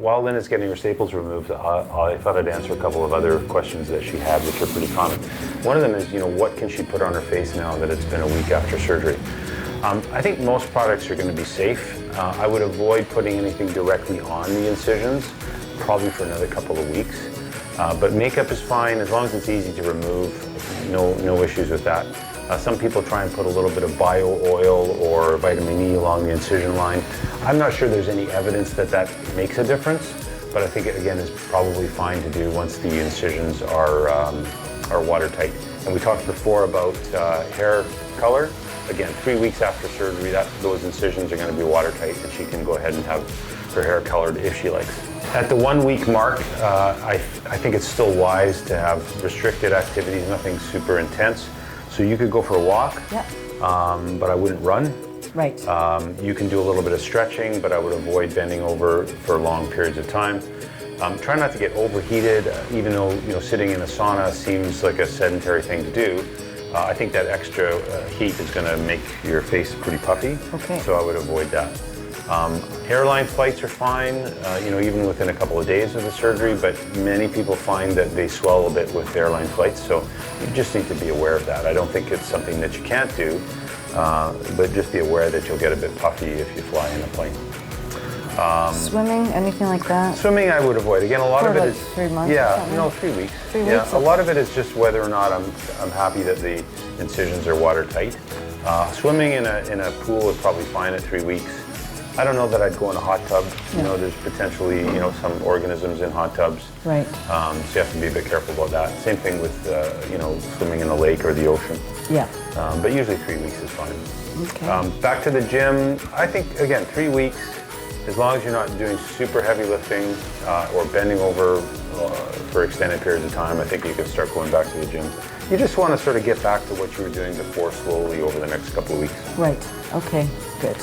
while Lynn is getting her staples removed, I thought I'd answer a couple of other questions that she had, which are pretty common. One of them is, what can she put on her face now that it's been a week after surgery? I think most products are going to be safe. I would avoid putting anything directly on the incisions, probably for another couple of weeks. But makeup is fine as long as it's easy to remove. No issues with that. Some people try and put a little bit of bio oil or vitamin E along the incision line. I'm not sure there's any evidence that makes a difference, but I think it again is probably fine to do once the incisions are watertight. And we talked before about hair color. Again, 3 weeks after surgery, those incisions are going to be watertight, and she can go ahead and have her hair colored if she likes. At the 1 week mark, I think it's still wise to have restricted activities, nothing super intense. So you could go for a walk, but I wouldn't run. Right. You can do a little bit of stretching, but I would avoid bending over for long periods of time. Try not to get overheated, even though sitting in a sauna seems like a sedentary thing to do. I think that extra heat is going to make your face pretty puffy, so I would avoid that. Hairline flights are fine, even within a couple of days of the surgery, but many people find that they swell a bit with hairline flights, so you just need to be aware of that. I don't think it's something that you can't do, but just be aware that you'll get a bit puffy if you fly in a plane. Swimming, anything like that? Swimming I would avoid. Again, a lot of it is 3 months. Yeah, no, 3 weeks. 3 yeah, weeks. a lot of it is just whether or not I'm happy that the incisions are watertight. Swimming in a pool is probably fine at 3 weeks. I don't know that I'd go in a hot tub. There's potentially some organisms in hot tubs. Right. So you have to be a bit careful about that. Same thing with swimming in a lake or the ocean. Yeah. But usually 3 weeks is fine. Okay. Back to the gym. I think again 3 weeks. As long as you're not doing super heavy lifting or bending over for extended periods of time, I think you can start going back to the gym. You just want to sort of get back to what you were doing before slowly over the next couple of weeks. Right. Okay. Good.